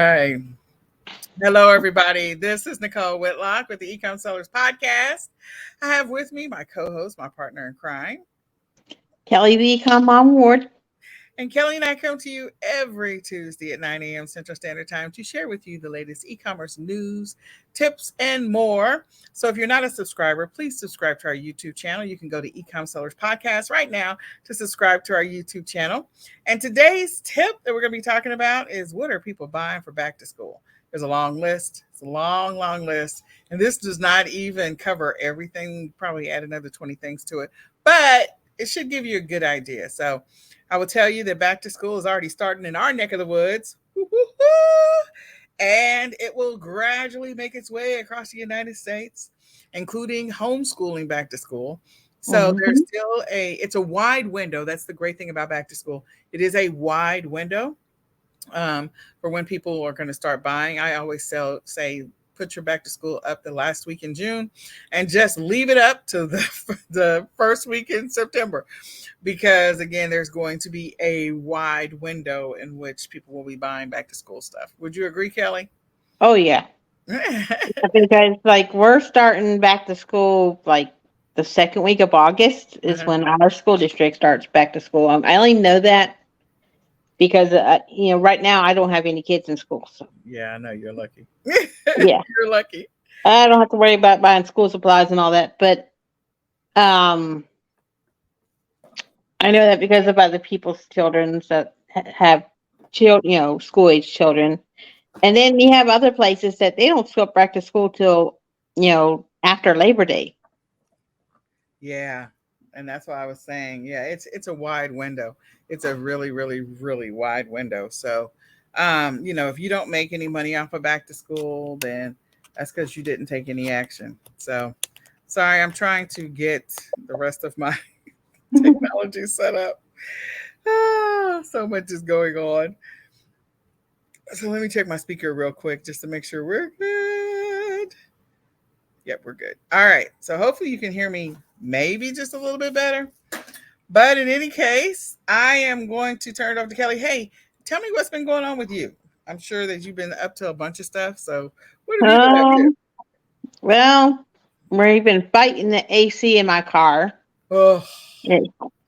right. Hello, everybody. This is Nicole Whitlock with the eCom Sellers Podcast. I have with me my co-host, my partner in crime, Kelly V, come on board. and Kelly and I come to you every Tuesday at 9 a.m. Central Standard Time to share with you the latest e-commerce news, tips, and more. So if you're not a subscriber, please subscribe to our YouTube channel. You can go to eCom Sellers Podcast right now to subscribe to our YouTube channel. And today's tip that we're going to be talking about is what are people buying for back to school? There's a long list. It's a long, long list. And this does not even cover everything. Probably add another 20 things to it. But it should give you a good idea. So I will tell you that back to school is already starting in our neck of the woods. And it will gradually make its way across the United States, including homeschooling back to school. So there's Mhm. still it's a wide window. That's the great thing about back to school. It is a wide window for when people are going to start buying. I always say put your back to school up the last week in June and just leave it up to the first week in September, because again, there's going to be a wide window in which people will be buying back to school stuff. Would you agree, Kelly? Oh yeah, because like we're starting back to school like the second week of August is Uh-huh. when our school district starts back to school. I only know that because right now I don't have any kids in school, so Yeah, I know you're lucky. yeah, You're lucky. I don't have to worry about buying school supplies and all that. But um, I know that because of other people's children that have children, school age children. And then you have other places that they don't go back to school till, after Labor Day. Yeah. And that's why I was saying, yeah, it's a wide window. It's a really, really, really wide window. So if you don't make any money off of back to school, then that's because you didn't take any action. So sorry, I'm trying to get the rest of my technology set up. So much is going on. So let me check my speaker real quick just to make sure we're good. Yep, we're good. All right. So hopefully you can hear me maybe just a little bit better. But in any case, I am going to turn it over to Kelly. Hey, tell me what's been going on with you. I'm sure that you've been up to a bunch of stuff. So what have you been up to? Um, well, we've been fighting the AC in my car. Oh, It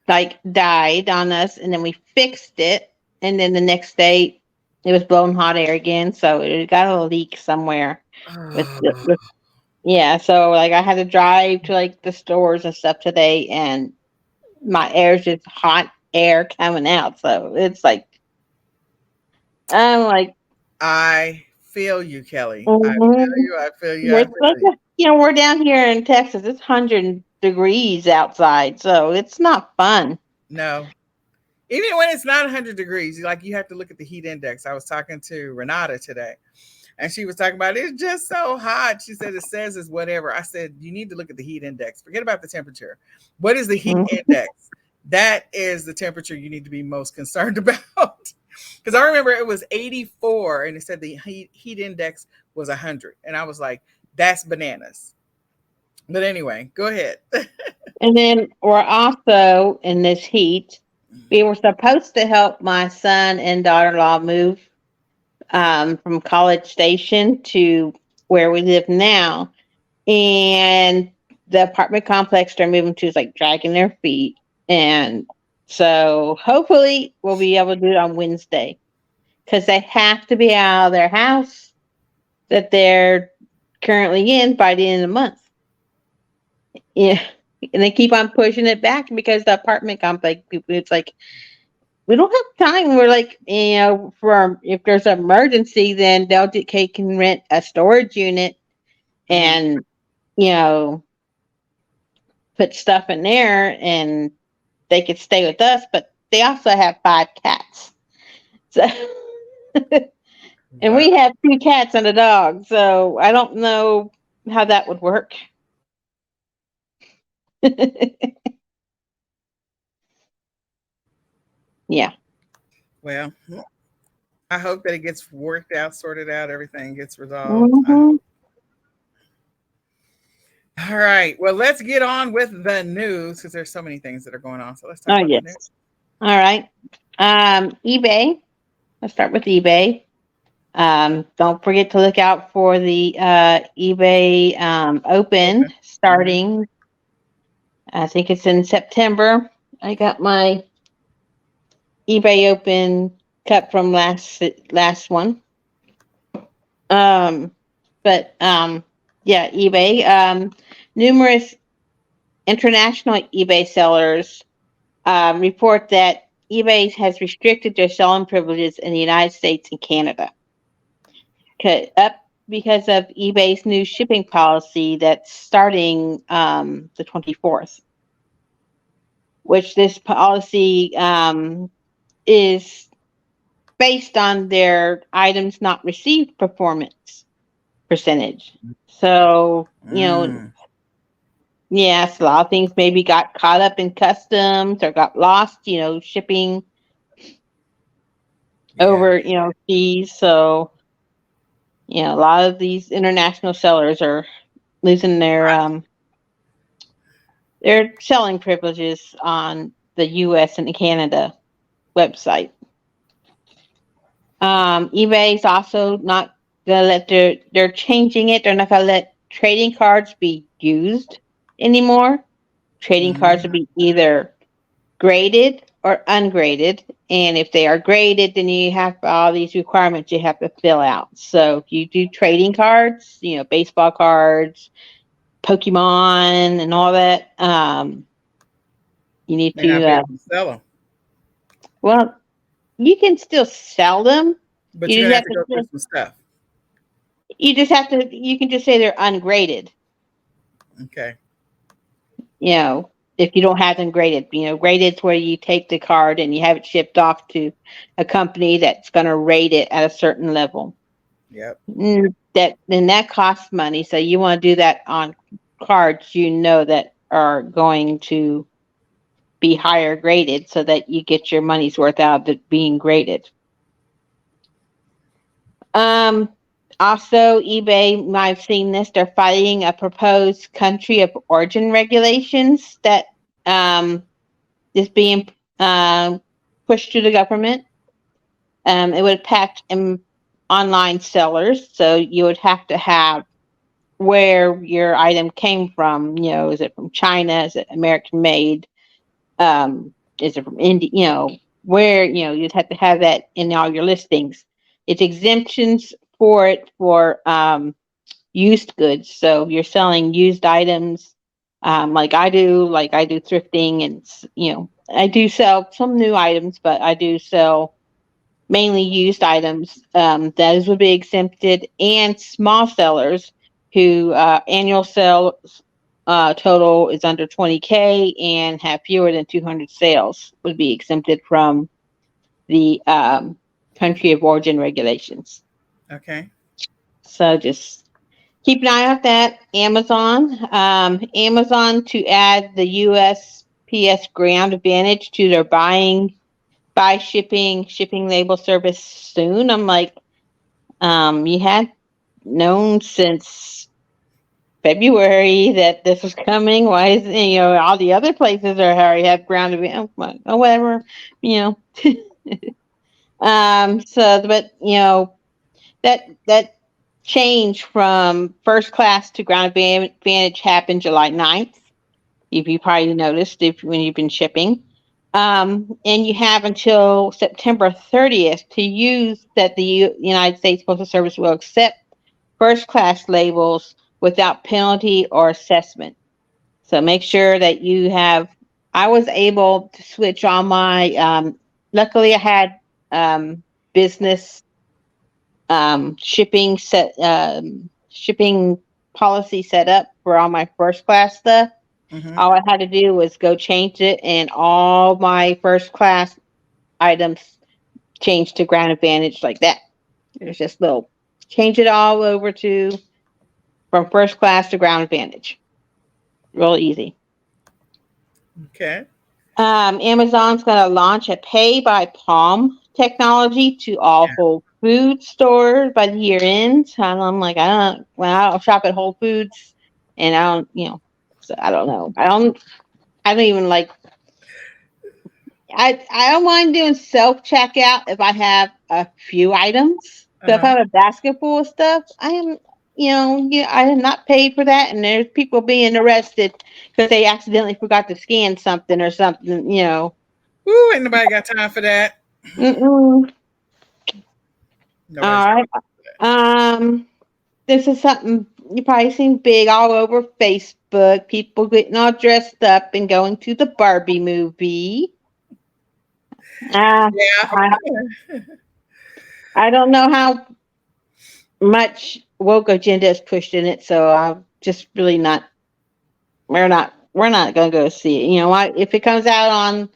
like died on us, and then we fixed it, and then the next day it was blowing hot air again, so it got a leak somewhere. With, oh, with yeah, so like I had to drive to like the stores and stuff today, and my air's just hot air coming out. So it's like I'm like, I feel you, Kelly. I feel mhm. you. I feel you. I We're feel supposed you. to, we're down here in Texas. It's 100 degrees outside, so it's not fun. No, even when it's not 100 degrees, like you have to look at the heat index. I was talking to Renata today, and she was talking about it's just so hot. She said it says it's whatever. I said you need to look at the heat index. Forget about the temperature. What is the heat Mhm. index? That is the temperature you need to be most concerned about. Because I remember it was 84, and it said the heat index was 100, and I was like, that's bananas. But anyway, go ahead. And then we're also in this heat. We were supposed to help my son and daughter-in-law move from College Station to where we live now, and the apartment complex they're moving to is like dragging their feet. And so hopefully we'll be able to do it on Wednesday because they have to be out of their house that they're currently in by the end of the month. Yeah. And they keep on pushing it back because the apartment complex people, it's like, we don't have time. We're like, for if there's an emergency, then can rent a storage unit Mhm. and, you know, put stuff in there and they could stay with us, but they also have 5 cats. So, and Wow. we have 2 cats and a dog. So I don't know how that would work. Yeah. Well, I hope that it gets worked out, sorted out, everything gets resolved. I Hmm. hope. All right. Well, let's get on with the news because there's so many things that are going on. So let's talk Oh, about the yes. news. All right. eBay. Let's start with eBay. Don't forget to look out for the eBay Open Open. Hmm. starting. I think it's in September. I got my eBay Open cup from last one. Um, but yeah, eBay. Numerous international eBay sellers report that eBay has restricted their selling privileges in the United States and Canada. Up because of eBay's new shipping policy that's starting the 24th, which this policy is based on their items not received performance percentage. So, Mm. yes, a lot of things maybe got caught up in customs or got lost, shipping Yeah. over, fees. So, a lot of these international sellers are losing their selling privileges on the US and the Canada website. eBay's also not gonna let they're changing it. They're not gonna let trading cards be used anymore. Trading cards will Hmm. be either graded or ungraded. And if they are graded, then you have all these requirements you have to fill out. So if you do trading cards, baseball cards, Pokemon, and all that, you need May to, not be able to sell them, well, you can still sell them. but You you're just gonna have have to go through to, some stuff. you can just say they're ungraded, Okay. you know, if you don't have them graded. Graded is where you take the card and you have it shipped off to a company that's going to rate it at a certain level. Yep. That costs money. So you want to do that on cards that are going to be higher graded so that you get your money's worth out of it being graded. Um, Also, eBay, I've seen this, they're fighting a proposed country of origin regulations that um, is being pushed to the government. It would impact online sellers, so you would have to have where your item came from. Is it from China? Is it American made? Is it from India? Where you'd have to have that in all your listings. It's exemptions for it for used goods. So if you're selling used items, like I do thrifting, and I do sell some new items, but I do sell mainly used items. Those would be exempted, and small sellers who annual sales total is under 20K and have fewer than 200 sales would be exempted from the country of origin regulations. Okay. So just keep an eye on that. Amazon to add the USPS Ground Advantage to their buy shipping label service soon. I'm like, you had known since February that this was coming. Why is all the other places are already have ground advantage? Oh, whatever, you know. But that change from first class to ground advantage happened July 9th. If you probably noticed if when you've been shipping. And you have until September 30th to use that the United States Postal Service will accept first class labels without penalty or assessment. So make sure that you have. I was able to switch on my. Luckily, I had business shipping policy set up for all my first class stuff. Hmm. All I had to do was go change it, and all my first class items changed to Ground Advantage like that. It was just little change it all over to from first class to Ground Advantage. Real easy. Okay. Amazon's going to launch a pay by palm technology to all Yeah. Whole Food stores by the year end. And I'm like, I'll shop at Whole Foods, and I don't, so I don't know. I don't even like. I don't mind doing self checkout if I have a few items. So if Uh-huh. I have a basket full of stuff, I am, yeah, I am not paid for that, and there's people being arrested because they accidentally forgot to scan something or something. Ooh, ain't nobody got time for that. Mm-mm. Nobody's All right. Um, this is something you probably seen big all over Facebook. People getting all dressed up and going to the Barbie movie. Uh, yeah. I, I don't know how much woke agenda is pushed in it, so I'm just really not. We're not gonna go see it. If it comes out on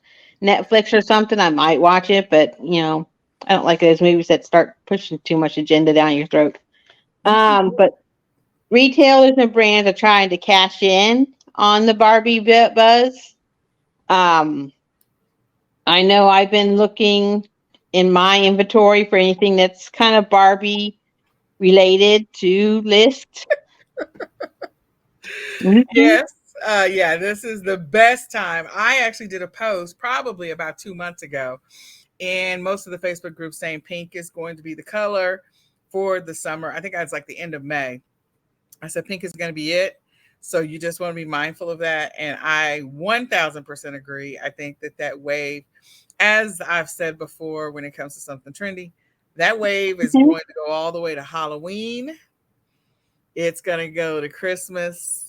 Netflix or something, I might watch it, but I don't like those movies that start pushing too much agenda down your throat. But retailers and brands are trying to cash in on the Barbie buzz. Um, I know I've been looking in my inventory for anything that's kind of Barbie related to list. Mhm. Yes. Yeah, this is the best time. I actually did a post probably about 2 months ago, and most of the Facebook groups saying pink is going to be the color for the summer. I think it's like the end of May. I said pink is going to be it. So you just want to be mindful of that. And I 1000% agree. I think that that wave, as I've said before, when it comes to something trendy, that wave is Mhm. going to go all the way to Halloween. It's going to go to Christmas.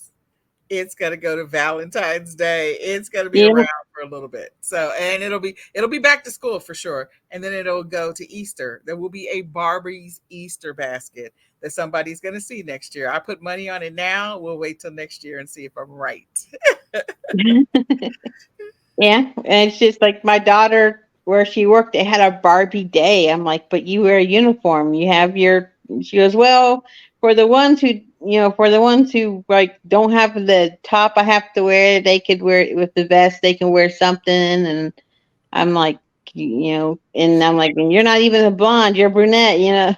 It's going to go to Valentine's Day. It's going to be Yeah. around for a little bit. So, and it'll be back to school for sure. And then it'll go to Easter. There will be a Barbie's Easter basket that somebody's going to see next year. I put money on it now. We'll wait till next year and see if I'm right. Yeah, and it's just like my daughter, where she worked, they had a Barbie day. I'm like, but you wear a uniform. You have your. She goes, well, for the ones who like don't have the top, I have to wear. They could wear it with the vest. They can wear something, and I'm like, and I'm like, you're not even a blonde. You're a brunette. Yeah.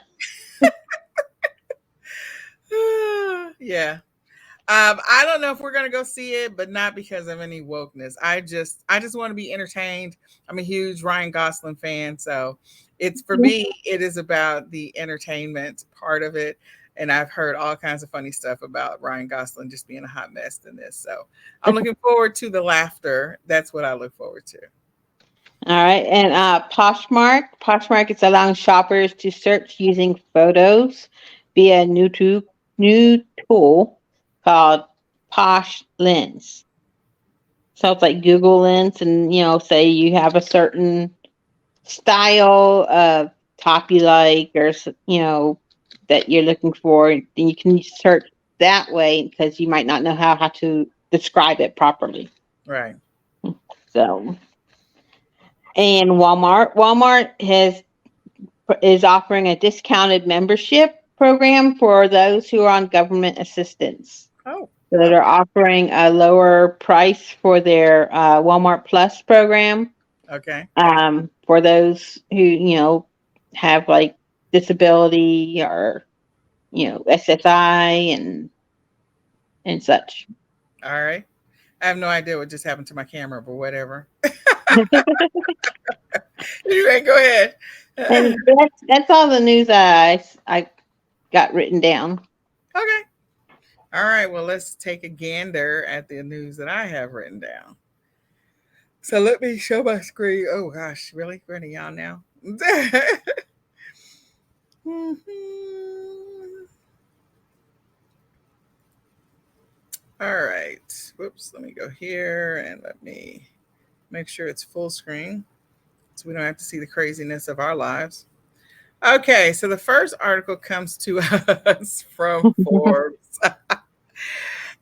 I don't know if we're gonna go see it, but not because of any wokeness. I just want to be entertained. I'm a huge Ryan Gosling fan, so it's for me. It is about the entertainment part of it, and I've heard all kinds of funny stuff about Ryan Gosling just being a hot mess in this. So I'm looking forward to the laughter. That's what I look forward to. All right, and Poshmark is allowing shoppers to search using photos via a new tool called Posh Lens. So it's like Google Lens, and say you have a certain style of top you like, or that you're looking for, then you can search that way because you might not know how to describe it properly. Right. So, and Walmart is offering a discounted membership program for those who are on government assistance. Oh. So they're Okay. offering a lower price for their Walmart Plus program, Okay. for those who have like disability or SSI and such. All right. I have no idea what just happened to my camera, but whatever. Anyway, go ahead. And that's all the news I got written down. Okay. All right. Well, let's take a gander at the news that I have written down. So let me show my screen. Oh gosh, really? We're gonna yawn now. All right. Whoops. Let me go here and let me make sure it's full screen so we don't have to see the craziness of our lives. Okay. So the first article comes to us from Forbes.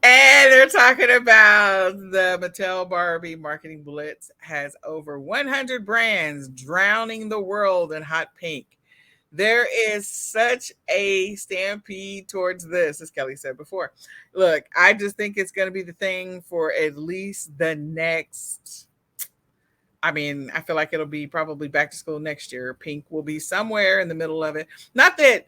And they're talking about the Mattel Barbie marketing blitz has over 100 brands drowning the world in hot pink. There is such a stampede towards this, as Kelly said before. Look, I just think it's going to be the thing for at least the next. I mean, I feel like it'll be probably back to school next year. Pink will be somewhere in the middle of it. Not that,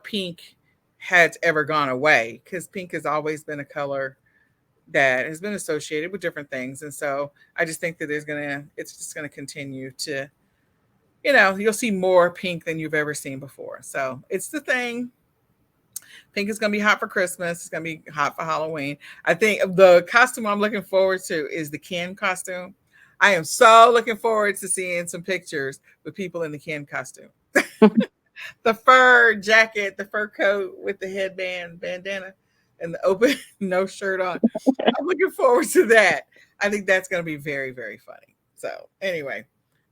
pink has ever gone away, because pink has always been a color that has been associated with different things. And so I just think that it's just gonna continue to you'll see more pink than you've ever seen before. So it's the thing. Pink is going to be hot for Christmas. It's going to be hot for Halloween. I think the costume I'm looking forward to is the Ken costume. I am so looking forward to seeing some pictures with people in the Ken costume. The fur jacket, the fur coat with the headband, bandana, and the open no shirt on. I'm looking forward to that. I think that's going to be very, very funny. So, anyway,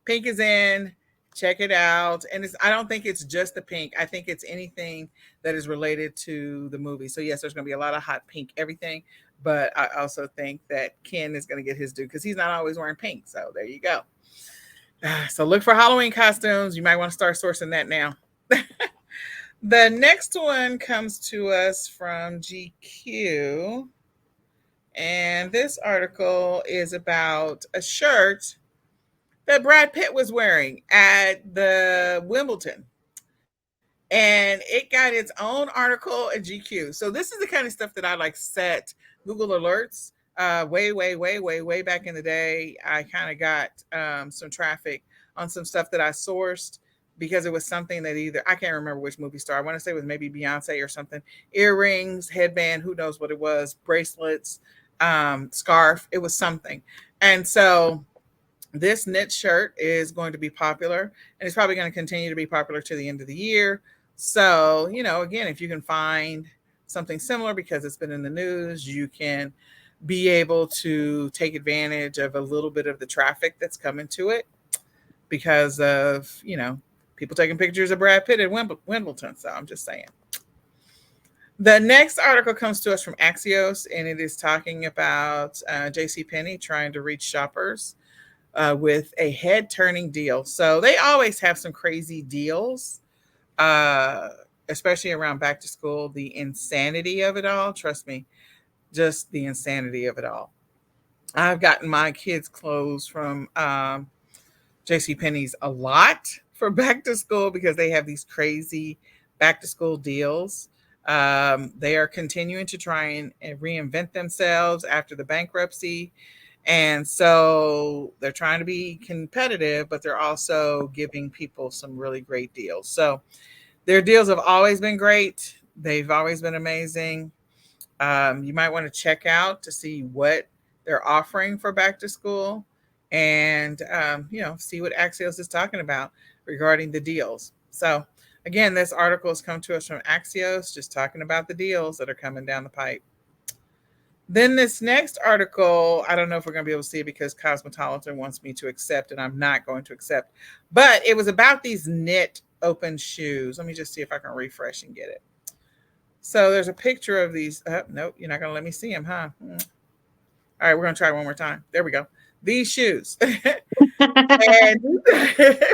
pink is in. Check it out. And I don't think it's just the pink. I think it's anything that is related to the movie. So, yes, there's going to be a lot of hot pink everything. But I also think that Ken is going to get his due because he's not always wearing pink. So, there you go. So, look for Halloween costumes. You might want to start sourcing that now. The next one comes to us from GQ. And this article is about a shirt that Brad Pitt was wearing at the Wimbledon. And it got its own article at GQ. So this is the kind of stuff that I like set Google alerts. Way back in the day, I kind of got some traffic on some stuff that I sourced because it was something that either I can't remember which movie star. I want to say it was maybe Beyonce or something. Earrings, headband, who knows what it was, bracelets, scarf. It was something, and so this knit shirt is going to be popular, and it's probably going to continue to be popular to the end of the year. So, again, if you can find something similar because it's been in the news, you can be able to take advantage of a little bit of the traffic that's coming to it because of, people taking pictures of Brad Pitt at Wimbledon. So I'm just saying. The next article comes to us from Axios, and it is talking about JCPenney trying to reach shoppers with a head turning deal. So they always have some crazy deals, uh, especially around back to school. The insanity of it all, trust me, just the insanity of it all. I've gotten my kids' clothes from JCPenney's a lot for back to school because they have these crazy back to school deals. They are continuing to try and reinvent themselves after the bankruptcy. And so they're trying to be competitive, but they're also giving people some really great deals. So their deals have always been great. They've always been amazing. You might want to check out to see what they're offering for back to school and, see what Axios is talking about regarding the deals. So, again, this article has come to us from Axios, just talking about the deals that are coming down the pipe. Then this next article, I don't know if we're going to be able to see it because Cosmopolitan wants me to accept, and I'm not going to accept. But it was about these knit open shoes. Let me just see if I can refresh and get it. So there's a picture of these. Nope, you're not going to let me see them, huh? All right, we're going to try one more time. There we go. These shoes. And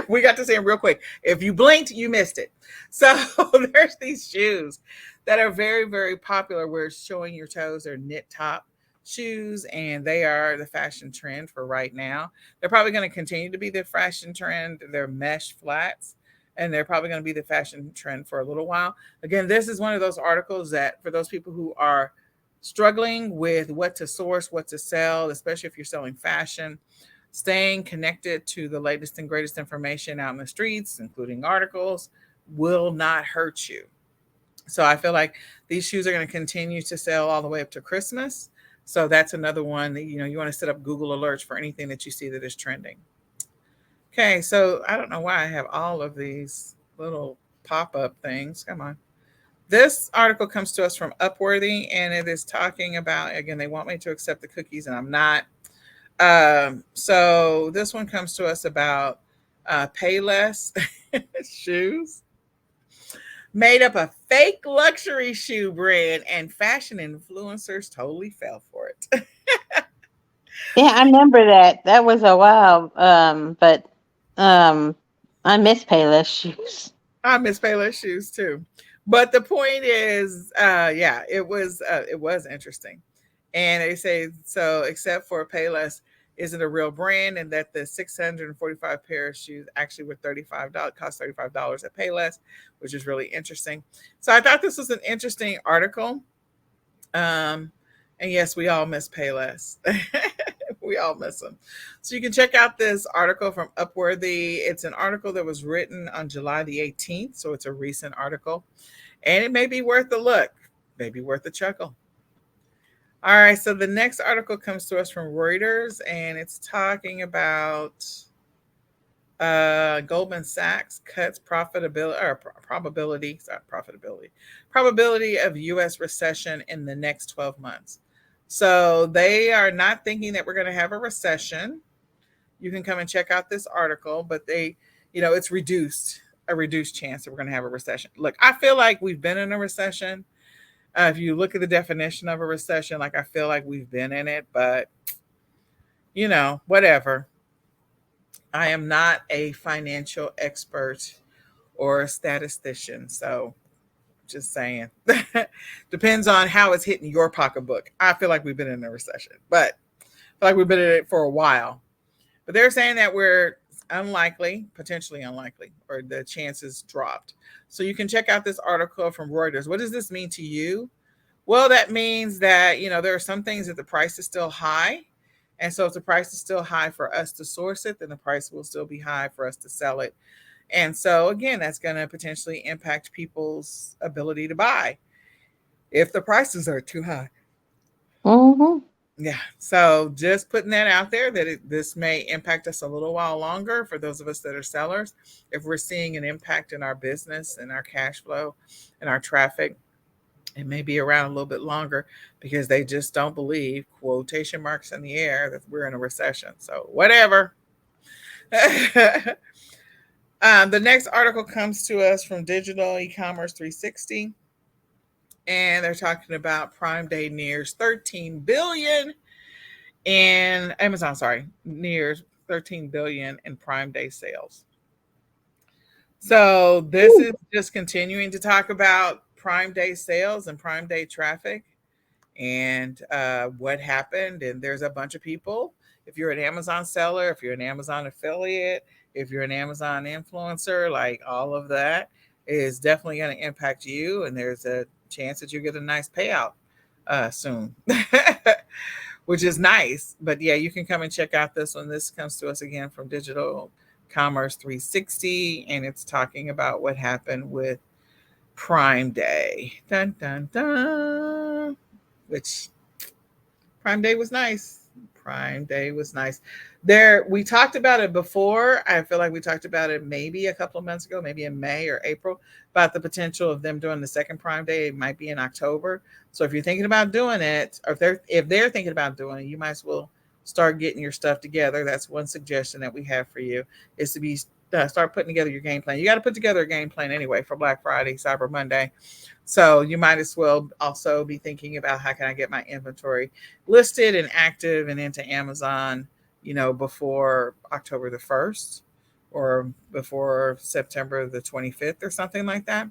we got to see them real quick. If you blinked, you missed it. So there's these shoes that are very, very popular where it's showing your toes. They're knit top shoes, and they are the fashion trend for right now. They're probably going to continue to be the fashion trend. They're mesh flats, and they're probably going to be the fashion trend for a little while. Again, this is one of those articles that for those people who are struggling with what to source, what to sell, especially if you're selling fashion, staying connected to the latest and greatest information out in the streets, including articles, will not hurt you. So I feel like these shoes are going to continue to sell all the way up to Christmas. So that's another one that you want to set up Google alerts for anything that you see that is trending. Okay, so I don't know why I have all of these little pop-up things. Come on. This article comes to us from Upworthy, and it is talking about, again, they want me to accept the cookies, and I'm not. So this one comes to us about Payless shoes made up a fake luxury shoe brand, and fashion influencers totally fell for it. Yeah, I remember that. That was a while. But um, I miss Payless shoes. I miss Payless shoes too. But the point is, yeah, it was interesting. And they say so, except for Payless isn't a real brand, and that the 645 pair of shoes actually were $35, cost $35 at Payless, which is really interesting. So I thought this was an interesting article. Um, and yes, we all miss Payless. We all miss them. So you can check out this article from Upworthy. It's an article that was written on July the 18th, so it's a recent article, and it may be worth a look, maybe worth a chuckle. All right, so the next article comes to us from Reuters, and it's talking about Goldman Sachs cuts profitability or probability, sorry, probability of U.S. recession in the next 12 months. So they are not thinking that we're going to have a recession. You can come and check out this article, but it's a reduced chance that we're going to have a recession. Look, I feel like we've been in a recession. If you look at the definition of a recession, like I feel like we've been in it, but whatever. I am not a financial expert or a statistician, so just saying. Depends on how it's hitting your pocketbook. I feel like we've been in a recession, but I feel like we've been in it for a while. But they're saying that we're unlikely, potentially unlikely, or the chances dropped. So you can check out this article from Reuters. What does this mean to you? Well, that means that, there are some things that the price is still high. And so if the price is still high for us to source it, then the price will still be high for us to sell it. And so again, that's going to potentially impact people's ability to buy if the prices are too high. Mm-hmm. Yeah. So just putting that out there that this may impact us a little while longer for those of us that are sellers. If we're seeing an impact in our business and our cash flow and our traffic, it may be around a little bit longer because they just don't believe, quotation marks in the air, that we're in a recession. So whatever. The next article comes to us from Digital E-commerce 360, and they're talking about Prime Day nears 13 billion in Amazon. Sorry, nears 13 billion in Prime Day sales. So this is just continuing to talk about Prime Day sales and Prime Day traffic and what happened. And there's a bunch of people. If you're an Amazon seller, if you're an Amazon affiliate, if you're an Amazon influencer, like all of that is definitely going to impact you. And there's a chance that you get a nice payout soon, which is nice. But yeah, you can come and check out this one. This comes to us again from Digital Commerce 360, and it's talking about what happened with Prime Day. Dun dun dun. Which Prime Day was nice. Prime Day was nice. There, we talked about it before. I feel like we talked about it maybe a couple of months ago, maybe in May or April, about the potential of them doing the second Prime Day. It might be in October. So if you're thinking about doing it, or if they're thinking about doing it, you might as well start getting your stuff together. That's one suggestion that we have for you is to be start putting together your game plan. You got to put together a game plan anyway for Black Friday, Cyber Monday. So you might as well also be thinking about how can I get my inventory listed and active and into Amazon, before October the 1st or before September the 25th or something like that,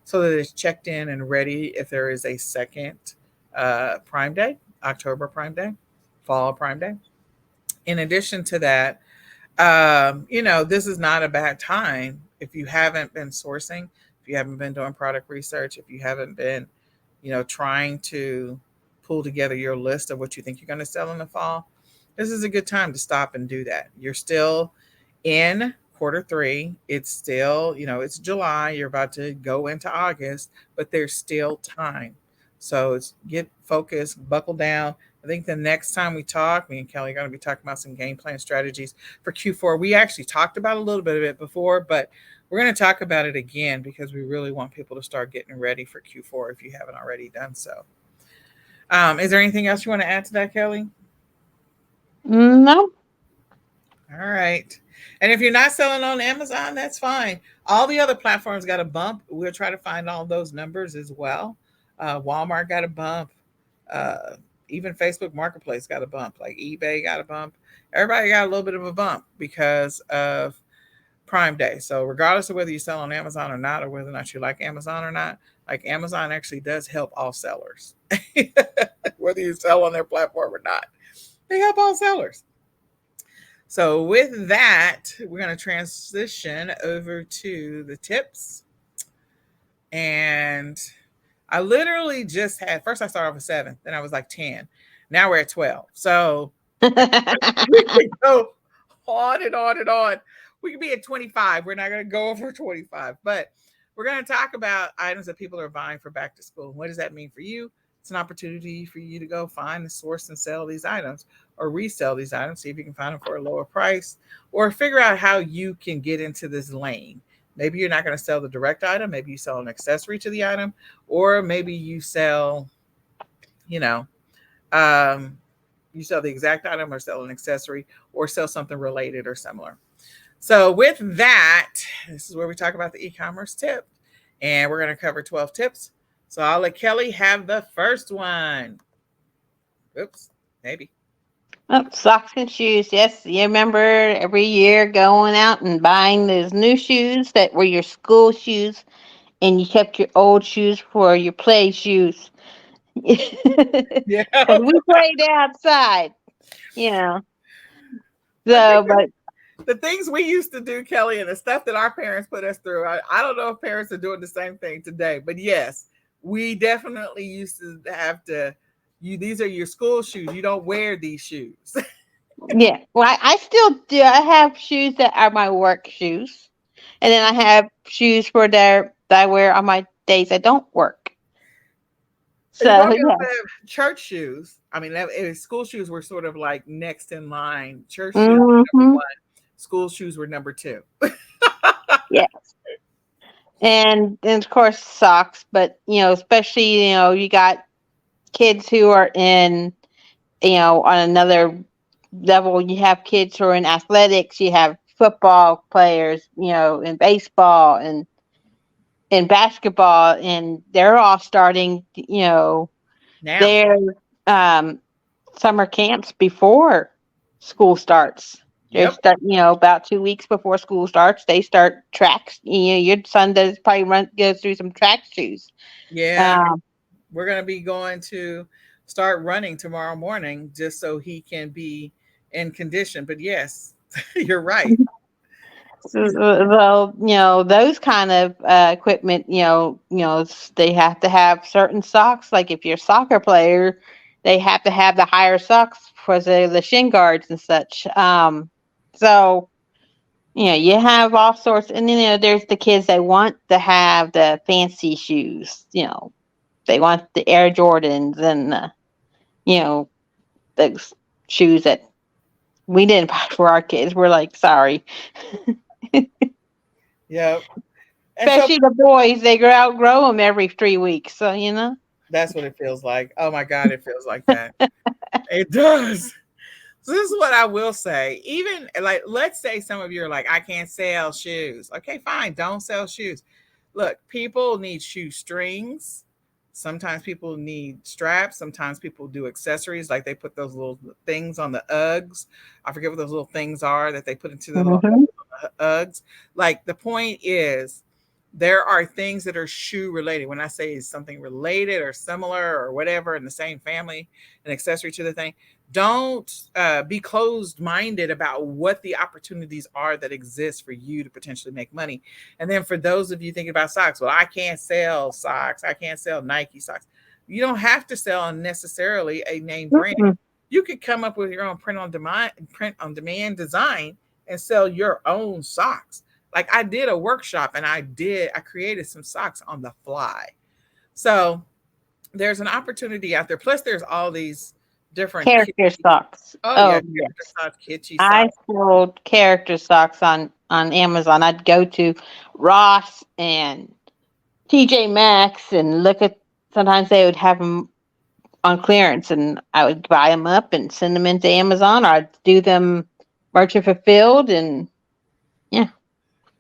so that it's checked in and ready if there is a second Prime Day, October Prime Day, fall Prime Day. In addition to that, this is not a bad time if you haven't been sourcing, if you haven't been doing product research, if you haven't been, trying to pull together your list of what you think you're going to sell in the fall. This is a good time to stop and do that. You're still in quarter three. It's still, it's July. You're about to go into August, but there's still time. So get focused, buckle down. I think the next time we talk, me and Kelly are going to be talking about some game plan strategies for Q4. We actually talked about a little bit of it before, but we're going to talk about it again because we really want people to start getting ready for Q4 if you haven't already done so. Is there anything else you want to add to that, Kelly? No. All right. And if you're not selling on Amazon, that's fine. All the other platforms got a bump. We'll try to find all those numbers as well. Walmart got a bump. Uh, Even Facebook Marketplace got a bump. Like eBay got a bump. Everybody got a little bit of a bump because of Prime Day. So regardless of whether you sell on Amazon or not, or whether or not you like Amazon or not, like Amazon actually does help all sellers, whether you sell on their platform or not. They help all sellers. So, with that, we're going to transition over to the tips. And I literally just had, first I started off with 7, then I was like 10. Now we're at 12. So, We could go on and on and on. We could be at 25. We're not going to go over 25, but we're going to talk about items that people are buying for back to school. What does that mean for you? It's an opportunity for you to go find the source and sell these items or resell these items, see if you can find them for a lower price or figure out how you can get into this lane. Maybe you're not going to sell the direct item. Maybe you sell an accessory to the item, or maybe you sell, you know, um, you sell the exact item or sell an accessory or sell something related or similar. So, with that, this is where we talk about the e commerce tip. And we're going to cover 12 tips. So, I'll let Kelly have the first one. Oops, maybe. Oh, socks and shoes. Yes, you remember every year going out and buying those new shoes that were your school shoes, and you kept your old shoes for your play shoes. Yeah. Because we played outside, you know. I think So, but the things we used to do, Kelly, and the stuff that our parents put us through, I don't know if parents are doing the same thing today, but yes, we definitely used to have to. These are your school shoes. You don't wear these shoes. yeah, well, I still do. I have shoes that are my work shoes, and then I have shoes for that I wear on my days I don't work. You So, don't yeah. have to have church shoes. I mean, school shoes were sort of like next in line. Church shoes were number Hmm. one. School shoes were number two. Yeah. And of course socks, but especially you got kids who are in on another level. You have kids who are in athletics, you have football players, in baseball and in basketball, and they're all starting Now, their um summer camps before school starts. They yep, start, about 2 weeks before school starts. They start tracks. Your son does probably goes through some track shoes. yeah, Um, we're gonna be going to start running tomorrow morning just so he can be in condition. But yes, you're right. well, those kind of equipment, they have to have certain socks. Like if you're a soccer player, they have to have the higher socks for the shin guards and such. So you have all sorts, and then there's the kids that want to have the fancy shoes. They want the Air Jordans and you know those shoes that we didn't buy for our kids. We're like, sorry. Yep. And so Especially the boys, they outgrow them every 3 weeks. So that's what it feels like. Oh my God, it feels like that. It does. So this is what I will say. Even like, let's say some of you are like, I can't sell shoes. Okay, fine, don't sell shoes. Look, people need shoe strings. Sometimes people need straps. Sometimes people do accessories, like they put those little things on the Uggs. I forget what those little things are that they put into the little Mhm. Uggs. Like the point is, there are things that are shoe related. When I say something related or similar or whatever in the same family, an accessory to the thing, don't be closed minded about what the opportunities are that exist for you to potentially make money. And then for those of you thinking about socks, well, I can't sell socks. I can't sell Nike socks. You don't have to sell necessarily a name brand. Mm-mm. You could come up with your own print on demand design and sell your own socks. Like I did a workshop and I created some socks on the fly. So there's an opportunity out there. Plus there's all these different Character socks. oh yeah, Oh character yes, socks, kitschy I socks. sold character socks on Amazon. I'd go to Ross and TJ Maxx and look at. Sometimes they would have them on clearance, and I would buy them up and send them into Amazon, or I'd do them merchant fulfilled, and yeah.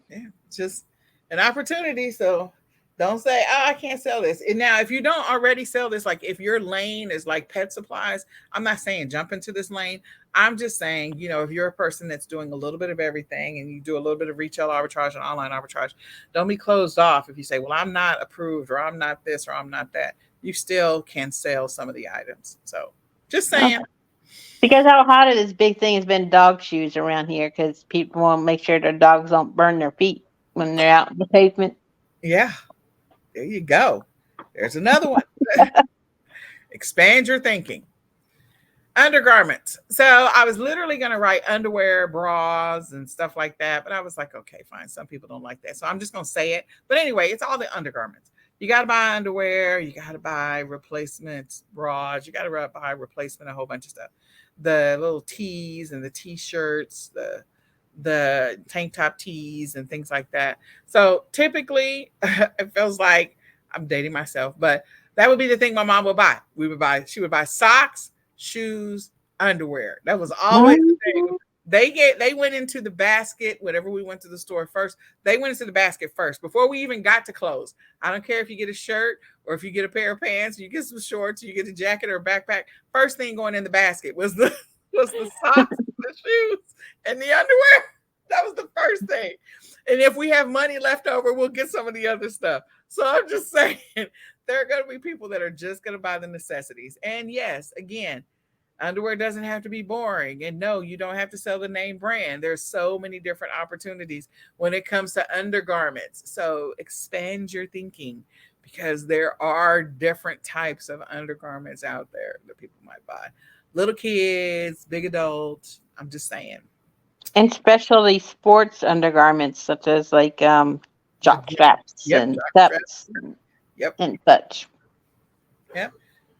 Yeah, just an opportunity. So don't say, oh, I can't sell this. And now, if you don't already sell this, like if your lane is like pet supplies, I'm not saying jump into this lane. I'm just saying, if you're a person that's doing a little bit of everything and you do a little bit of retail arbitrage and online arbitrage, don't be closed off if you say, well, I'm not approved or I'm not this or I'm not that. You still can sell some of the items. So just saying. Okay. Because how hot this big thing has been dog shoes around here because people want to make sure their dogs don't burn their feet when they're out in the pavement. Yeah, there you go. There's another one. Expand your thinking. Undergarments. So I was literally going to write underwear, bras, and stuff like that. But I was like, okay, fine. Some people don't like that. So I'm just going to say it. But anyway, it's all the undergarments. You got to buy underwear. You got to buy replacement bras. You got to buy replacement, a whole bunch of stuff. The little tees and the t-shirts, the tank top tees and things like that. So typically, it feels like I'm dating myself, but that would be the thing my mom would buy. She would buy socks, shoes, underwear. That was always the thing. Mhm. They went into the basket whenever we went to the store first. They went into the basket first before we even got to clothes. I don't care if you get a shirt or if you get a pair of pants, you get some shorts, you get a jacket or a backpack. First thing going in the basket was the was the socks, the shoes, and the underwear. That was the first thing. And if we have money left over, we'll get some of the other stuff. So I'm just saying, there are going to be people that are just going to buy the necessities. And yes, again, underwear doesn't have to be boring. And no, you don't have to sell the name brand. There's so many different opportunities when it comes to undergarments. So expand your thinking because there are different types of undergarments out there that people might buy. Little kids, big adults. I'm just saying. And especially sports undergarments such as like The jock straps Yep, and jockstrap. cups Yep, and such. yep.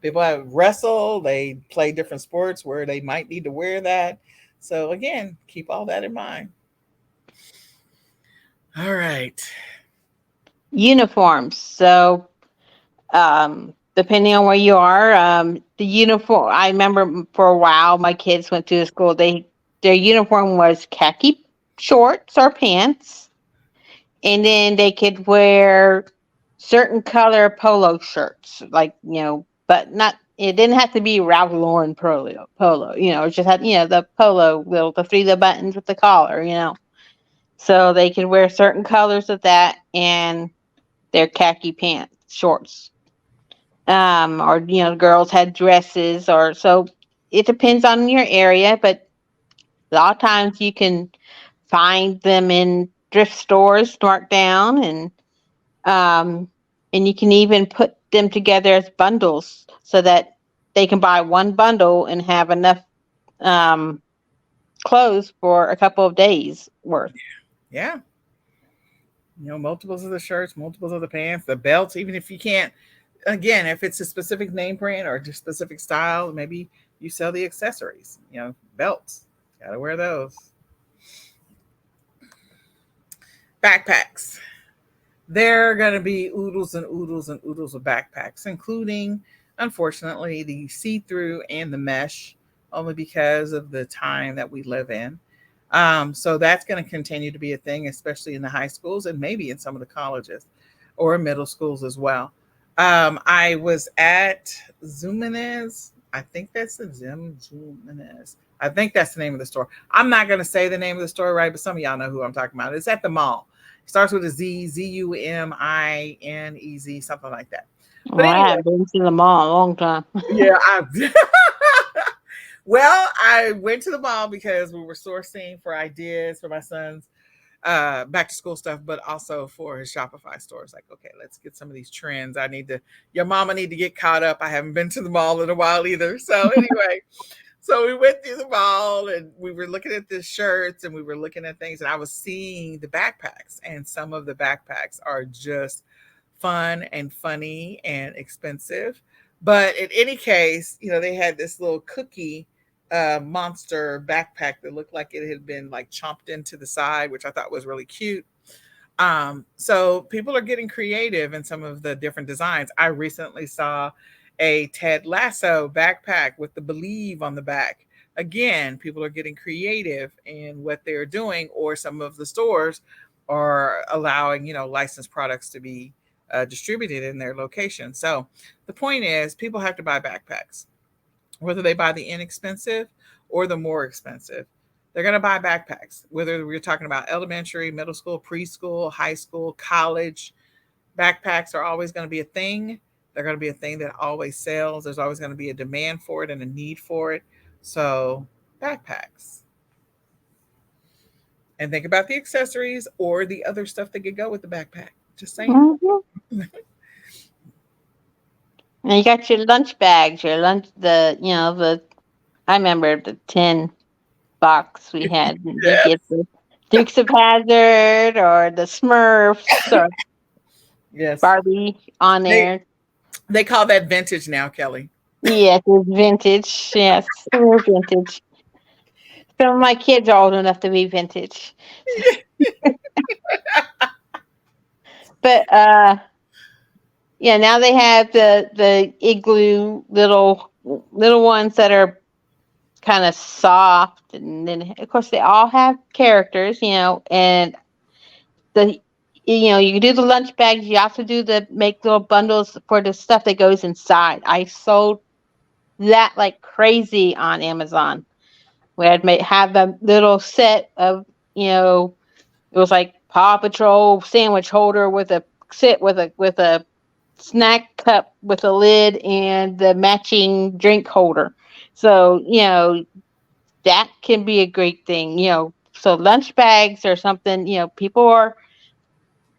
People have wrestle, they play different sports where they might need to wear that. So again, keep all that in mind. All right. Uniforms. So depending on where you are, the uniform. I remember for a while my kids went to school. Their uniform was khaki shorts or pants, and then they could wear certain color polo shirts, like but not. It didn't have to be Ralph Lauren polo. Polo, it just had the polo little the three the buttons with the collar. So they could wear certain colors of that and their khaki pants shorts. Or girls had dresses, or so it depends on your area, but a lot of times you can find them in thrift stores marked down, um and you can even put them together as bundles so that they can buy one bundle and have enough um clothes for a couple of days worth. Yeah. Multiples of the shirts, multiples of the pants, the belts, even if you can't, again, if it's a specific name brand or just specific style, maybe you sell the accessories, belts. Gotta wear those. Backpacks. There are going to be oodles and oodles and oodles of backpacks, including, unfortunately, the see through and the mesh, only because of the time that we live in. So that's going to continue to be a thing, especially in the high schools and maybe in some of the colleges or middle schools as well. I was at Zuminez. I think that's the Zuminez. I think that's the name of the store. I'm not going to say the name of the store right, but some of y'all know who I'm talking about. It's at the mall. It starts with a Z, Zuminez, something like that. Oh, But I anyway, haven't been to the mall in a long time. yeah, I well, I went to the mall because we were sourcing for ideas for my son's back to school stuff, but also for his Shopify stores. Like, okay, let's get some of these trends. Your mama need to get caught up. I haven't been to the mall in a while either. So anyway, so we went through the mall and we were looking at the shirts and we were looking at things and I was seeing the backpacks and some of the backpacks are just fun and funny and expensive. But in any case, they had this little cookie monster backpack that looked like it had been like chomped into the side, which I thought was really cute. So people are getting creative in some of the different designs. I recently saw a Ted Lasso backpack with the Believe on the back. Again, people are getting creative in what they're doing, or some of the stores are allowing, licensed products to be distributed in their location. So the point is, people have to buy backpacks, whether they buy the inexpensive or the more expensive. They're going to buy backpacks, whether we're talking about elementary, middle school, preschool, high school, college. Backpacks are always going to be a thing. They're going to be a thing that always sells. There's always going to be a demand for it and a need for it. So, backpacks. And think about the accessories or the other stuff that could go with the backpack. Just saying. Mhm. And you got your lunch bags, your lunch, the I remember the tin box we had. You get Yes. the Dukes of Hazzard or the Smurfs or Yes. Barbie on They there. they call that vintage now, Kelly. Yes, it's vintage. Yes, we're vintage. Some of my kids are old enough to be vintage. But yeah, now they have the igloo little ones that are kind of soft, and then of course they all have characters, and the you can do the lunch bags. You also do the make little bundles for the stuff that goes inside. I sold that like crazy on Amazon. Where I'd have a little set of you know it was like Paw Patrol sandwich holder with a sit with a snack cup with a lid and the matching drink holder. So, that can be a great thing, So lunch bags or something, people are,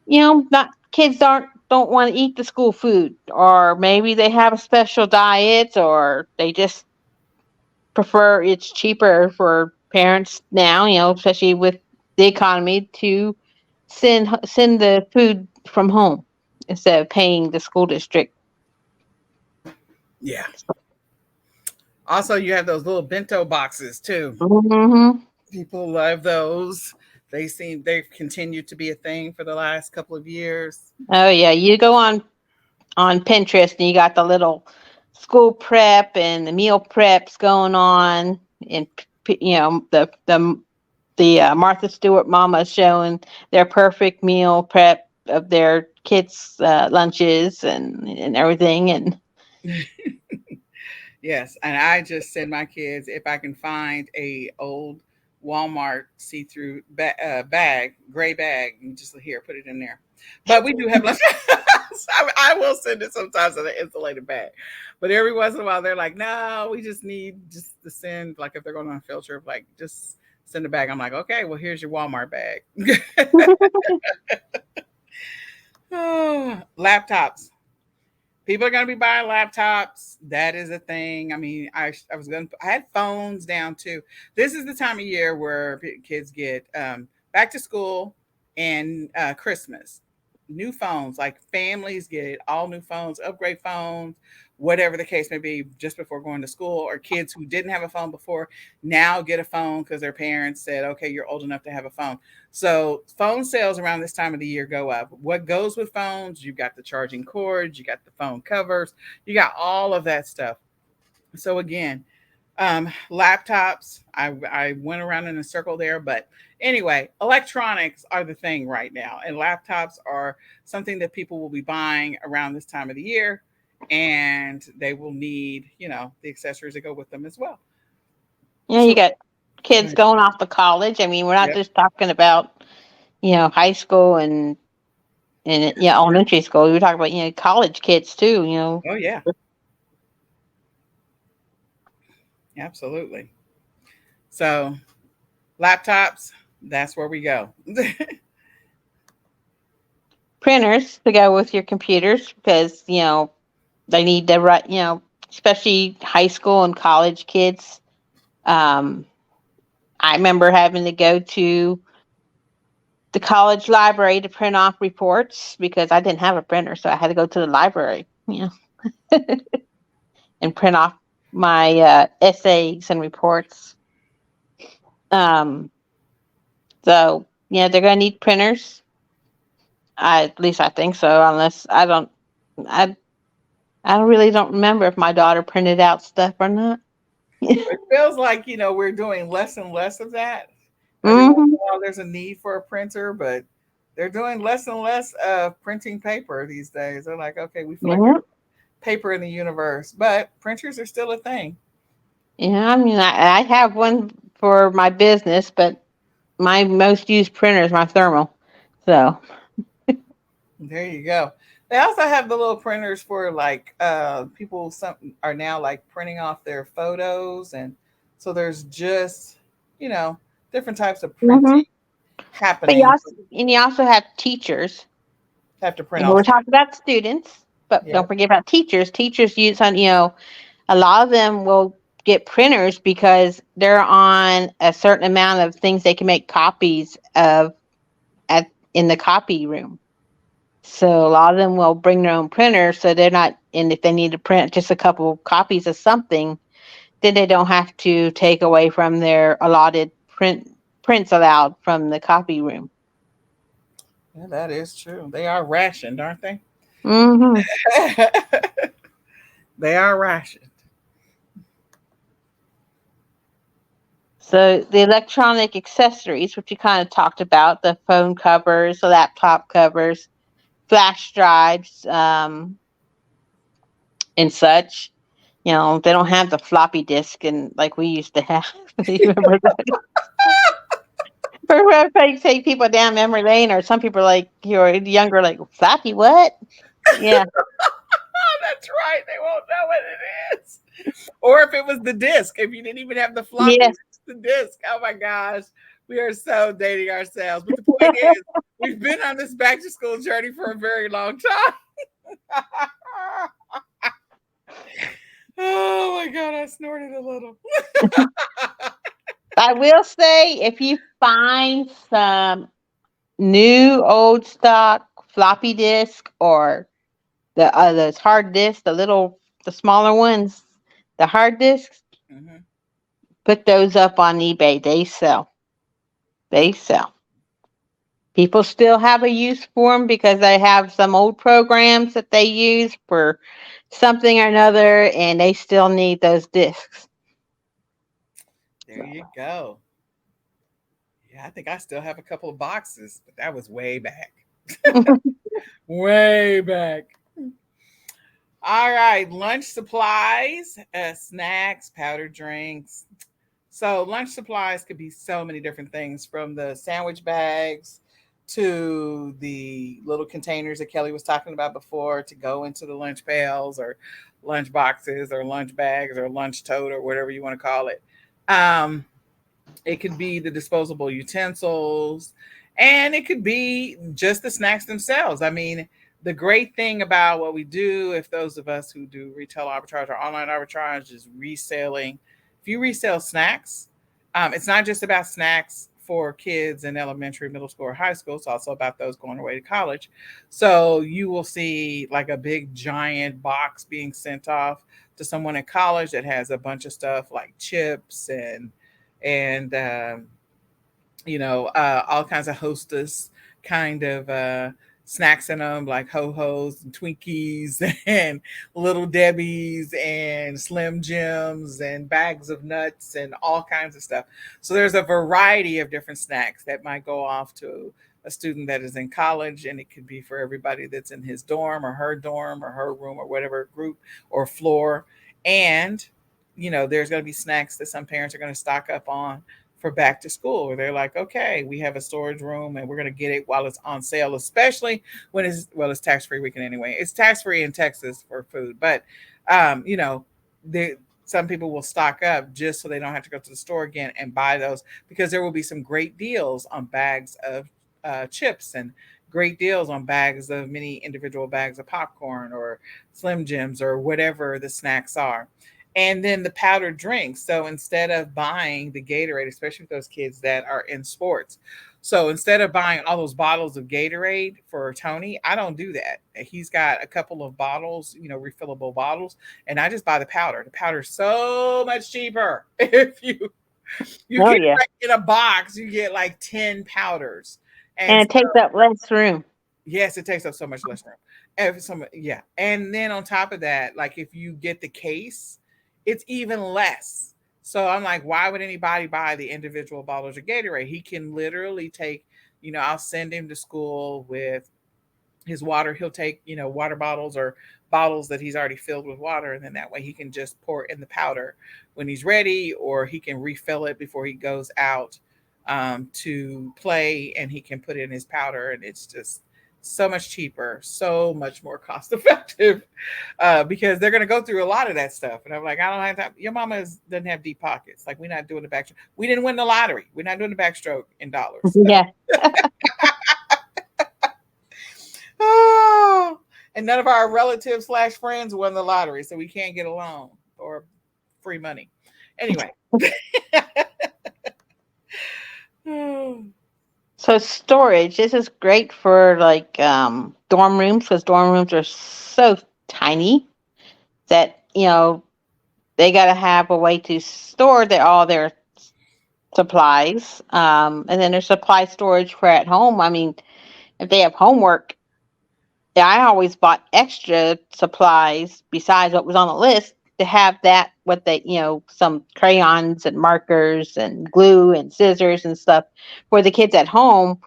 not kids don't want to eat the school food, or maybe they have a special diet, or they just prefer it's cheaper for parents now, especially with the economy to send the food from home instead of paying the school district. Yeah. Also, you have those little bento boxes too. Hmm. People love those. They've continued to be a thing for the last couple of years. Oh yeah, you go on Pinterest and you got the little school prep and the meal preps going on, and the Martha Stewart mamas showing their perfect meal prep of their kids' lunches and everything. And Yes, and I just send my kids if I can find a old Walmart see-through bag, gray bag, and just here put it in there. But we do have lunch. I will send it sometimes in an insulated bag, but every once in a while they're like, "No, we just need just to send." Like if they're going on a field trip, like just send a bag. I'm like, "Okay, well here's your Walmart bag." Laptops. People are going to be buying laptops. That is a thing. I mean, I had phones down too. This is the time of year where kids get back to school and Christmas. New phones, like families get all new phones, upgrade phones, whatever the case may be, just before going to school, or kids who didn't have a phone before now get a phone because their parents said, okay, you're old enough to have a phone. So phone sales around this time of the year go up. What goes with phones? You got the charging cords, you got the phone covers, you got all of that stuff. So again, laptops. I went around in a circle there, but anyway, electronics are the thing right now, and laptops are something that people will be buying around this time of the year, and they will need the accessories that go with them as well. you So got kids right. going off to college. I mean, we're not Yep. just talking about high school and yeah, elementary school. We were talking about college kids too. Oh yeah, absolutely. So laptops, that's where we go. Printers to go with your computers because they need to write. Especially high school and college kids. Um, I remember having to go to the college library to print off reports because I didn't have a printer, so I had to go to the library, and print off my essays and reports. Um, so they're gonna need printers. At least I think so. Unless I I really don't remember if my daughter printed out stuff or not. It feels like we're doing less and less of that. Every once in Hmm. a while, there's a need for a printer, but they're doing less and less of printing paper these days. They're like, okay, we feel like Yeah, there's paper in the universe, but printers are still a thing. yeah. I mean, I have one for my business, but my most used printer is my thermal. So. There you go. They also have the little printers for like people. Some are now like printing off their photos, and so there's just you know different types of Hmm. printing But you happening. also and you also have teachers. Have to print And we're off. talking about students, but don't Yep. forget about teachers. Teachers use on a lot of them will. get printers because they're on a certain amount of things they can make copies of at in the copy room. So a lot of them will bring their own printer, so they're not. And if they need to print just a couple copies of something, then they don't have to take away from their allotted prints allowed from the copy room. Yeah, that is true. They are rationed, aren't they? Hmm. They are rationed. So the electronic accessories, which you kind of talked about, the phone covers, the laptop covers, flash drives, and such. You know, they don't have the floppy disk and like we used to have. You remember that? Remember if I take people down memory lane, or some people like you're younger, like floppy what? Yeah. Oh, that's right. They won't know what it is. Or if it was the disc, if you didn't even have the floppy, Yes. the disc. Oh my gosh. We are so dating ourselves. But the point is, we've been on this back to school journey for a very long time. Oh my God, I snorted a little. I will say if you find some new old stock floppy disk, or the those hard disks, the smaller ones, the hard disks, Hmm. put those up on eBay. They sell. They sell. People still have a use for them because they have some old programs that they use for something or another, and they still need those discs. There you go. Yeah, I think I still have a couple of boxes, but that was way back. Way back. All right, lunch supplies, snacks, powdered drinks. So, lunch supplies could be so many different things, from the sandwich bags to the little containers that Kelly was talking about before to go into the lunch pails or lunch boxes or lunch bags or lunch tote or whatever you want to call it. Um, it could be the disposable utensils, and it could be just the snacks themselves. I mean, the great thing about what we do, if those of us who do retail arbitrage or online arbitrage, is reselling. If you resell snacks, it's not just about snacks for kids in elementary, middle school, or high school. It's also about those going away to college. So you will see like a big giant box being sent off to someone in college that has a bunch of stuff like chips and all kinds of hostess kind of snacks in them, like ho hos and Twinkies and little Debbie's and Slim Jims and bags of nuts and all kinds of stuff. So there's a variety of different snacks that might go off to a student that is in college, and it could be for everybody that's in his dorm or her room or whatever group or floor. And there's going to be snacks that some parents are going to stock up on for back to school, where they're like, okay, we have a storage room and we're going to get it while it's on sale, especially when it's tax free weekend anyway. It's tax free in Texas for food, but um, you know, there some people will stock up just so they don't have to go to the store again and buy those, because there will be some great deals on bags of chips and great deals on bags of many individual bags of popcorn or Slim Jims or whatever the snacks are. And then the powdered drinks. So instead of buying the Gatorade, especially with those kids that are in sports, so instead of buying all those bottles of Gatorade for Tony, I don't do that. He's got a couple of bottles, refillable bottles, and I just buy the powder. The powder's so much cheaper. If you Oh get yeah, like in a box, you get like 10 powders. And and it takes up less room. yes, it takes up so much less room. And yeah. And then on top of that, like if you get the case, it's even less. So I'm like, why would anybody buy the individual bottles of Gatorade? He can literally take, I'll send him to school with his water. He'll take, water bottles or bottles that he's already filled with water. And then that way he can just pour in the powder when he's ready, or he can refill it before he goes out to play, and he can put in his powder. And it's just so much cheaper, so much more cost effective, because they're going to go through a lot of that stuff. And I'm like, I don't have time. Your mama doesn't have deep pockets. Like, we're not doing the backstroke. We didn't win the lottery. We're not doing the backstroke in dollars. Yeah. Oh, and none of our relatives/friends won the lottery, so we can't get a loan or free money. Anyway. Oh, So storage, this is great for like dorm rooms because dorm rooms are so tiny that they got to have a way to store all their supplies. And then there's supply storage for at home. I mean, if they have homework, yeah, I always bought extra supplies besides what was on the list to have that what they some crayons and markers and glue and scissors and stuff for the kids at home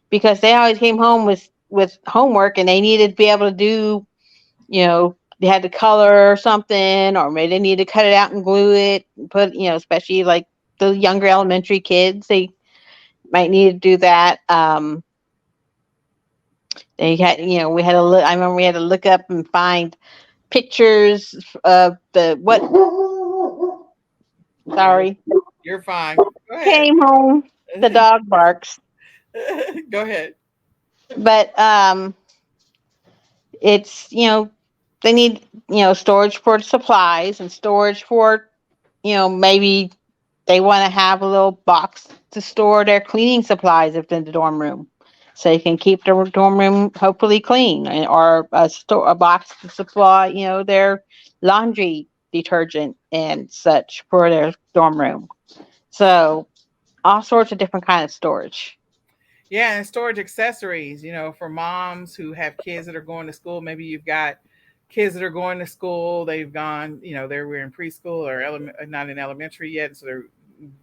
because they always came home with homework and they needed to be able to do they had to color or something or maybe they needed to cut it out and glue it and put especially like the younger elementary kids they might need to do that. They had we had to look. I remember we had to look up and find pictures of the what. you're Sorry, you're fine. Go ahead. came home. The dog barks, Go ahead. but it's they need storage for supplies and storage for maybe they want to have a little box to store their cleaning supplies if in the dorm room, so you can keep the dorm room hopefully clean, or a box to supply their laundry detergent and such for their dorm room. So all sorts of different kind of storage. Yeah, and storage accessories, for moms who have kids that are going to school. Maybe you've got kids that are going to school. They've gone, they were in preschool or not in elementary yet, so they're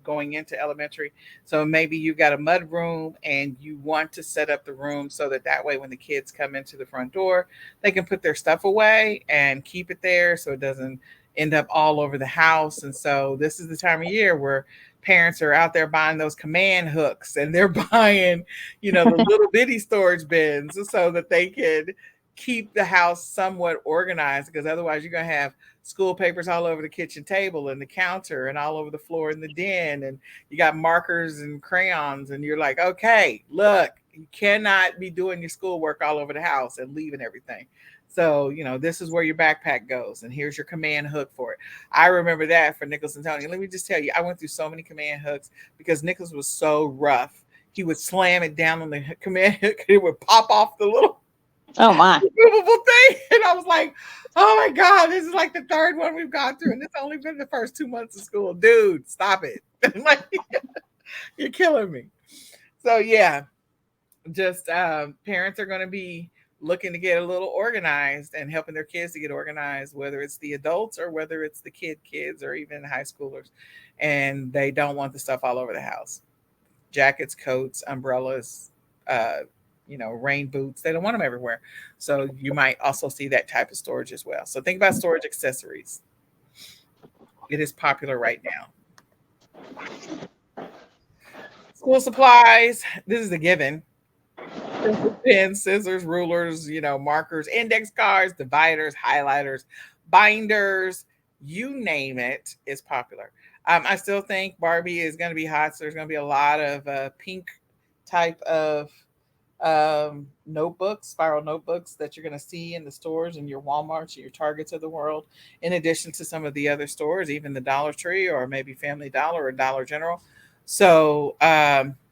going into elementary. So maybe you've got a mud room and you want to set up the room so that way when the kids come into the front door, they can put their stuff away and keep it there so it doesn't end up all over the house. And so this is the time of year where parents are out there buying those command hooks and they're buying, the little bitty storage bins so that they can keep the house somewhat organized, because otherwise you're going to have school papers all over the kitchen table and the counter and all over the floor in the den, and you got markers and crayons, and you're like, okay, look, you cannot be doing your schoolwork all over the house and leaving everything. So, this is where your backpack goes, and here's your command hook for it. I remember that for Nicholas and Tony. Let me just tell you, I went through so many command hooks because Nicholas was so rough. He would slam it down on the command hook, it would pop off the little Oh my. movable thing. And I was like, oh my God, this is like the third one we've gone through. And it's only been the first 2 months of school. Dude, stop it. Like, you're killing me. So, yeah, just parents are going to be looking to get a little organized and helping their kids to get organized, whether it's the adults or whether it's the kids or even high schoolers. And they don't want the stuff all over the house: jackets, coats, umbrellas, uh, rain boots. They don't want them everywhere. So you might also see that type of storage as well. So think about storage accessories. It is popular right now. School supplies. This is a given: pencil, pens, scissors, rulers, markers, index cards, dividers, highlighters, binders, you name it, is popular. I still think Barbie is going to be hot. So there's going to be a lot of pink type of notebooks, spiral notebooks that you're going to see in the stores and your Walmarts and your Targets of the world, in addition to some of the other stores, even the Dollar Tree or maybe Family Dollar or Dollar General. So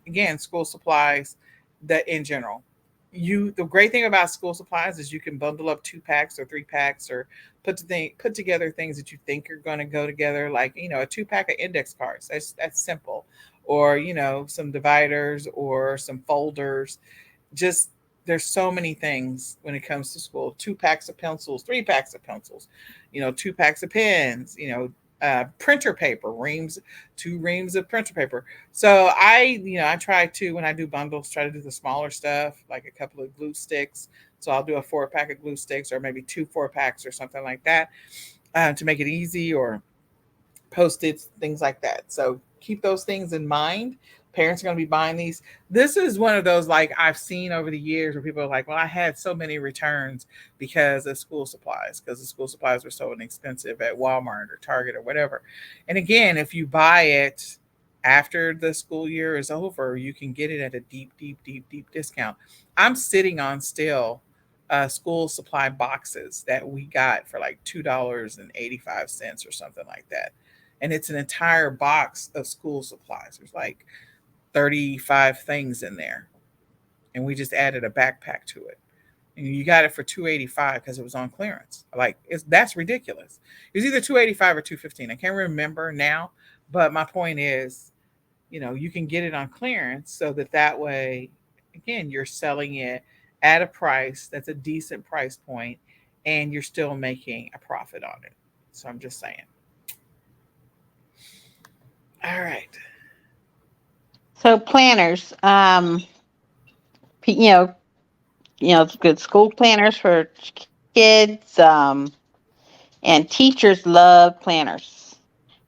again, school supplies, that in general. The great thing about school supplies is you can bundle up 2 packs or 3 packs, or put together things that you think are going to go together, like a 2 pack of index cards. That's simple, or some dividers or some folders. Just, there's so many things when it comes to school: 2 packs of pencils, 3 packs of pencils, 2 packs of pens, printer paper reams, 2 reams of printer paper. So I try to, when I do bundles, try to do the smaller stuff, like a couple of glue sticks. So I'll do a 4 pack of glue sticks, or maybe 2 4 packs or something like that, to make it easy, or post-its, things like that. So keep those things in mind. Parents are going to be buying these. This is one of those, like, I've seen over the years where people are like, well, I had so many returns because of school supplies, because the school supplies were so inexpensive at Walmart or Target or whatever. And again, if you buy it after the school year is over, you can get it at a deep, deep, deep, deep discount. I'm sitting on still school supply boxes that we got for like $2.85 or something like that. and it's an entire box of school supplies. There's like 35 things in there, and we just added a backpack to it. And you got it for 285 because it was on clearance. Like that's ridiculous. It was either 285 or 215. I can't remember now, but my point is, you can get it on clearance so that way, again, you're selling it at a price that's a decent price point, and you're still making a profit on it. So I'm just saying. All right. So planners, you know, good school planners for kids, and teachers love planners.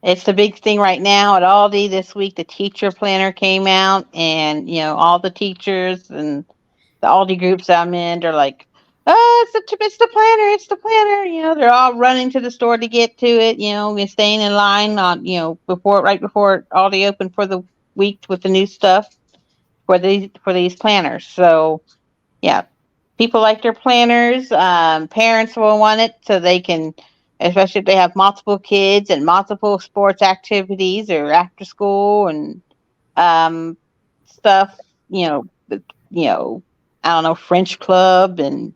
It's the big thing right now at Aldi this week. The teacher planner came out, and all the teachers and the Aldi groups I'm in, they're like, "Oh, it's the planner, it's the planner." They're all running to the store to get to it. And staying in line on right before Aldi opened for the week with the new stuff for these planners. So yeah, people like their planners. Parents will want it so they can, especially if they have multiple kids and multiple sports activities or after school and um, stuff. You know, you know, I don't know, French club and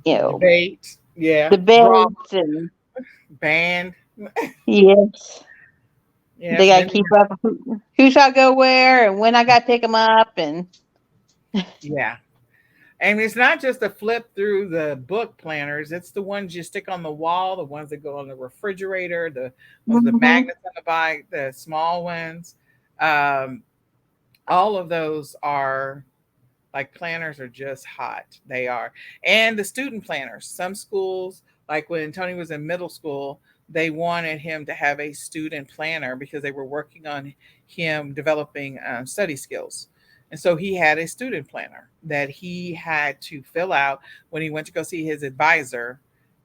you know Debate. Yeah. Draw. debates and Band. yes, Yeah. they got to Vending. keep up who shall go where and when I got to pick them up and Yeah. And it's not just a flip through the book planners, it's the ones you stick on the wall, the ones that go on the refrigerator, the ones with the Mhm. magnets on the bike, the small ones. Um, all of those are like planners are just hot. They are. And the student planners. Some schools, like when Tony was in middle school, they wanted him to have a student planner because they were working on him developing study skills. And so he had a student planner that he had to fill out when he went to go see his advisor.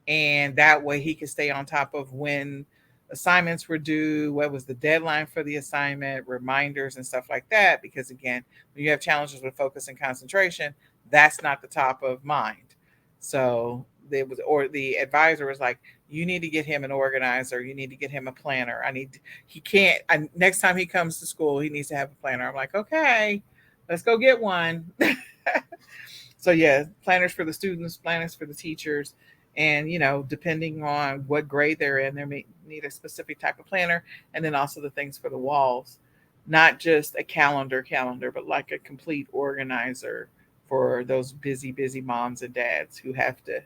And that way he could stay on top of when assignments were due, what was the deadline for the assignment, reminders, and stuff like that. Because again, when you have challenges with focus and concentration, that's not the top of mind. So there was, or the advisor was like, you need to get him an organizer. You need to get him a planner. He can't, next time he comes to school, he needs to have a planner. I'm like, okay, let's go get one. So yeah, planners for the students, planners for the teachers, and depending on what grade they're in, they may need a specific type of planner, and then also the things for the walls, not just a calendar, but like a complete organizer for those busy moms and dads who have to.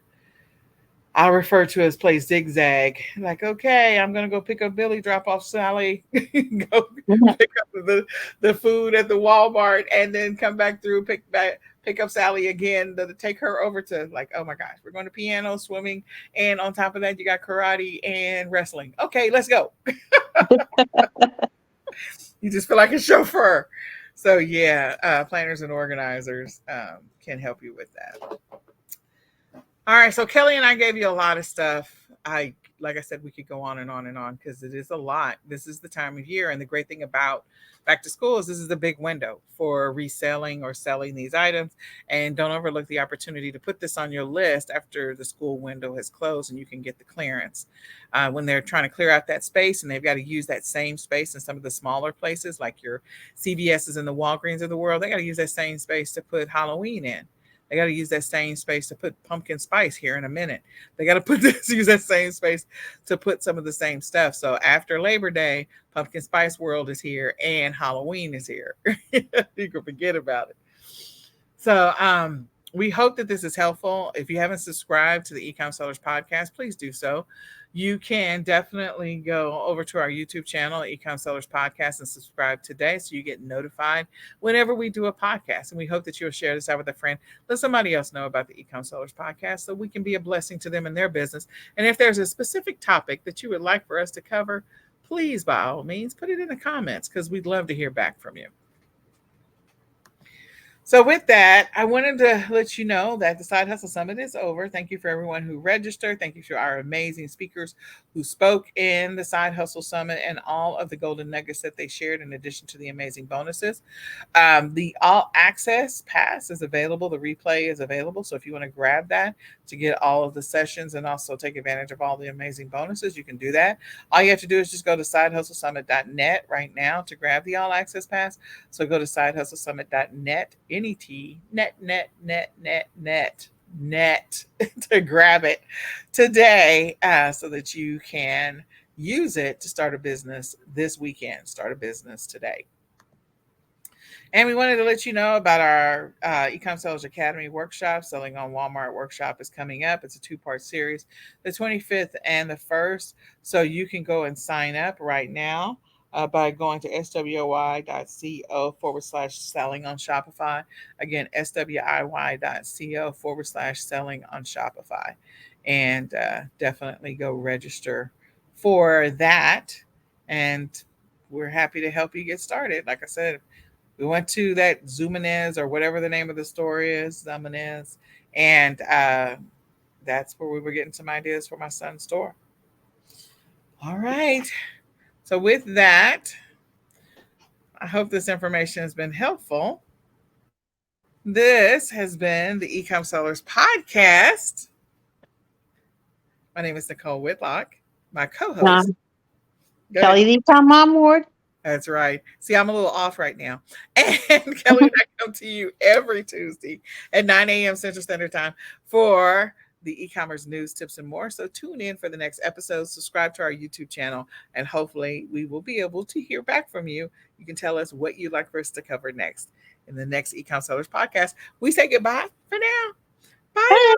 I refer to as play zigzag. Like, okay, I'm gonna go pick up Billy, drop off Sally, go pick up the food at the Walmart, and then come back through, pick up Sally again to take her over to, like, oh my gosh, we're going to piano, swimming, and on top of that you got karate and wrestling. Okay, let's go. You just feel like a chauffeur. So yeah, planners and organizers can help you with that. All right, so Kelly and I gave you a lot of stuff. I Like I said, we could go on and on and on because it is a lot. This is the time of year, and the great thing about back to school is this is the big window for reselling or selling these items. And don't overlook the opportunity to put this on your list after the school window has closed, and you can get the clearance. When they're trying to clear out that space, and they've got to use that same space in some of the smaller places, like your CVS's and the Walgreens of the world, they got to use that same space to put Halloween in. They got to use that same space to put pumpkin spice here in a minute. They got to use that same space to put some of the same stuff. So after Labor Day, pumpkin spice world is here and Halloween is here. You can forget about it. So we hope that this is helpful. If you haven't subscribed to the eCom Sellers podcast, please do so. You can definitely go over to our YouTube channel, eCom Sellers Podcast, and subscribe today so you get notified whenever we do a podcast. And we hope that you'll share this out with a friend. Let somebody else know about the eCom Sellers Podcast so we can be a blessing to them in their business. And if there's a specific topic that you would like for us to cover, please, by all means, put it in the comments because we'd love to hear back from you. So, with that, I wanted to let you know that the Side Hustle Summit is over. Thank you for everyone who registered. Thank you to our amazing speakers who spoke in the Side Hustle Summit and all of the golden nuggets that they shared, in addition to the amazing bonuses. The all access pass is available. The replay is available. So if you want to grab that to get all of the sessions and also take advantage of all the amazing bonuses, you can do that. All you have to do is just go to sidehustlesummit.net right now to grab the all access pass. So go to sidehustlesummit.net, N-E-T, net to grab it today, so that you can use it to start a business this weekend. Start a business today. And we wanted to let you know about our Ecom Sellers Academy workshop. Selling on Walmart workshop is coming up. It's a two-part series, the 25th and the 1st. So you can go and sign up right now by going to swi.co/selling on Shopify. Again, swiy.co/selling on Shopify. And definitely go register for that. And we're happy to help you get started. Like I said, we went to that Zumanez or whatever the name of the store is, Zumanez, and that's where we were getting some ideas for my son's store. All right. So with that, I hope this information has been helpful. This has been the Ecom Sellers Podcast. My name is Nicole Whitlock, my co-host. Um, Go ahead. Kelly, the Ecom Mom Ward. That's right. See, I'm a little off right now. And Kelly and I come to you every Tuesday at 9 a.m. Central Standard Time for the e-commerce news, tips, and more. So tune in for the next episode. Subscribe to our YouTube channel, and hopefully we will be able to hear back from you. You can tell us what you'd like for us to cover next in the next Ecom Sellers podcast. We say goodbye for now. Bye.